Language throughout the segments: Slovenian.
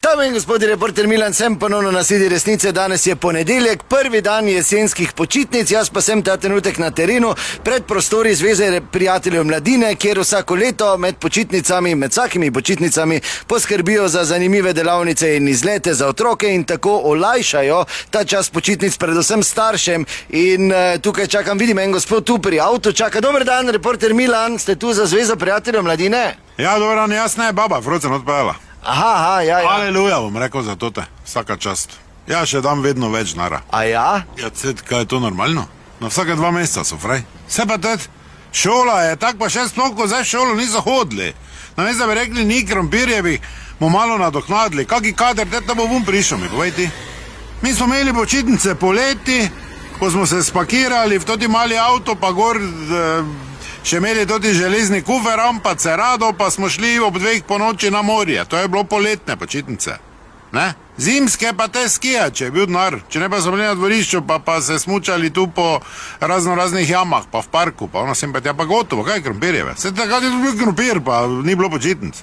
Dame in gospodi, reporter Milan, sem ponovno na Sedi resnice. Danes je ponedeljek, prvi dan jesenskih počitnic, jaz pa sem ta trenutek na terenu pred prostori Zveze prijateljev mladine, kjer vsako leto med vsakimi počitnicami poskrbijo za zanimive delavnice in izlete za otroke in tako olajšajo ta čas počitnic predvsem staršem. In tukaj čakam, vidim en gospod tu pri avtu čaka. Dober dan, reporter Milan, ste tu za Zvezo prijateljev mladine? Ja, dober dan, jaz ne, baba, Frocen odpela. Aha, ja. Aleluja, bom rekel za tote, vsaka čast. Ja, še dam vedno več nara. A ja? Ja, kaj je to normalno? Na vsake 2 meseca so fraj. Se pa tet, šola je, tak pa še sploh, ko zdaj šolo niso hodili. Namesto da bi rekli, ni krompirje, bi mu malo nadoknadili. Kaki kader, tet, da bo bom prišel, mi povej ti. Mi smo imeli počitnice poleti, ko smo se spakirali v toti mali avto, pa gor še imeli toti železni kuferam, pa cerado, pa smo šli ob 2 po noči na morje. To je bilo poletne počitnice. Ne? Zimske pa te skija, če je bil denar. Če ne pa so bili na dvorišču, pa se smučali tu po raznih jamah, pa v parku, pa ono sem pa tja pa gotovo. Kaj je krompirjeve? Se takrat je tu bil krompir, pa ni bilo počitnic.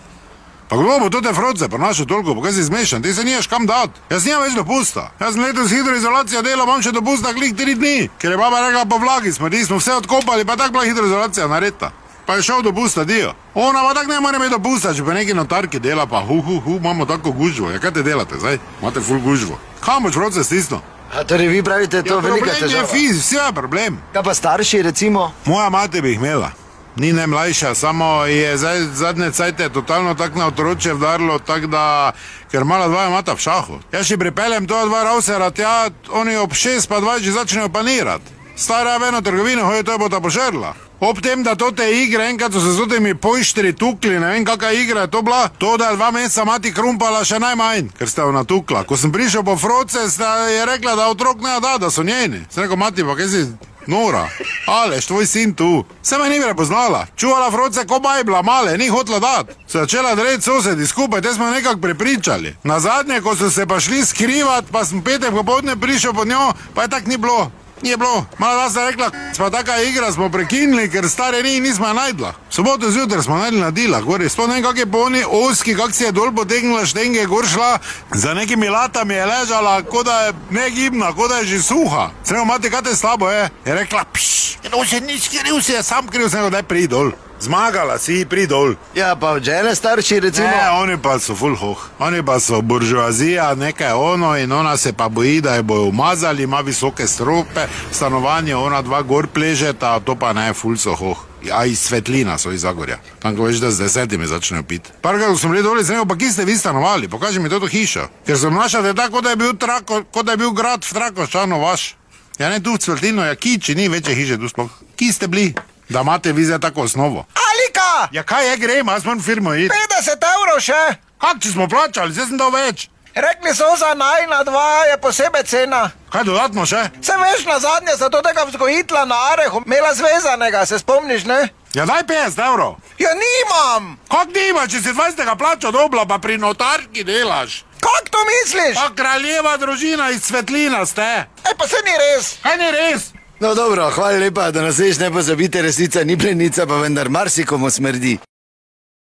Pa kdo bo tote Froce prinašal toliko, pa kaj si zmešan, ti se nimaš kam dat. Jaz nimam več dopusta. Jaz sem letos hidroizolacija delal, imam še dopusta klik 3 dni, ker je baba rekla, po vlagi smo vse odkopali, pa tak bila hidroizolacija nareta. Pa je šel dopusta, dio. Ona pa tak ne more imeti dopusta, če pa neki notarki dela, pa imamo tako gužvo. Ja, kaj te delate zdaj? Imate ful gužvo. Kam boš Froce stisnil? A torej vi pravite, to je velika težava? Problem je vse je problem. Kaj pa starši, recimo? Moja mati bi jih imela. Ni ne mlajša, samo je zadnje cajte totalno tak na otroče vdarilo, tak da, ker mala 2 imata v šahu. Jaz še pripeljem to 2 rausera tja, oni ob 6 pa 20 začnejo panirat. Stara v eno trgovino, hoje to je bo ta požerla. Ob tem, da to te igre, enkrat so se z temi pojštri tukli, ne vem kakva igra je to bila, to da 2 meseca mati krumpala še najmanj, ker ste jo natukla. Ko sem prišel po Froce, je rekla, da otrok ne da so njeni. Sem rekel, mati, pa kaj si nora? Aleš, tvoj sin tu. Se me ni prepoznala. Čuvala Froce, ko bajbla, male, ni hotla dat. Se začela dreti sosedi skupaj, te smo nekako prepričali. Na zadnje, ko so se pa šli skrivat, pa sem petek popoldne prišel pod njo, pa je tak ni bilo. Ni bilo. Mala da sta rekla, sva taka igra smo prekinili, ker stare nismo najdla. Soboto zjutraj smo najdli na dilah, gori. Sploh ne vem, kak je po oni oski, kak si je dol potegnila štenge, gor šla, za nekimi latami je ležala, kot da je negibna, kot da je že suha. Sem rekel, mati, kaj te slabo je? Je rekla, no se nič kriv, si je sam kriv, sem rekel, daj pri dol. Zmagala si, pri dol. Ja, pa od žene starši, recimo? Ne, oni pa so ful hoh. Oni pa so buržoazija, nekaj ono in ona se pa boji, da je bojo umazali, ima visoke strope, stanovanje, ona 2 gor pležeta, to pa ne, ful so hoh. A iz Svetlina so iz Zagorja. Tam, ko veš, da z 10 začnejo piti. Parkrat, ko sem bili doli, sem rekel, pa ki ste vi stanovali, pokaži mi to hišo. Ker sem našate tako, da je bil grad v Trakoščanu vaš. Ja ne, tu v Svetlino, ja kiči, ni večje hiše tu sploh. Ki ste bili? Da imate vi zdaj tako osnovo. Alika! Ja kaj je, grem, jaz moram firmo iti. 50 € še! Kak, če smo plačali, zdaj sem dal več. Rekli so za najna 2 je posebej cena. Kaj dodatno še? Se veš, na zadnje za to tega vzgojitla na Arehu, imela zvezanega, se spomniš, ne? Ja daj 50 €. Ja nimam! Kak nima, če si 20 plača dobla, pa pri notarki delaš? Kak to misliš? Pa kraljeva družina iz Svetlina ste. Pa se ni res. Kaj ni res? No dobro, hvala lepa, da nas veš, ne pozabite, resnica ni plenica, pa vendar marsikomu smrdi.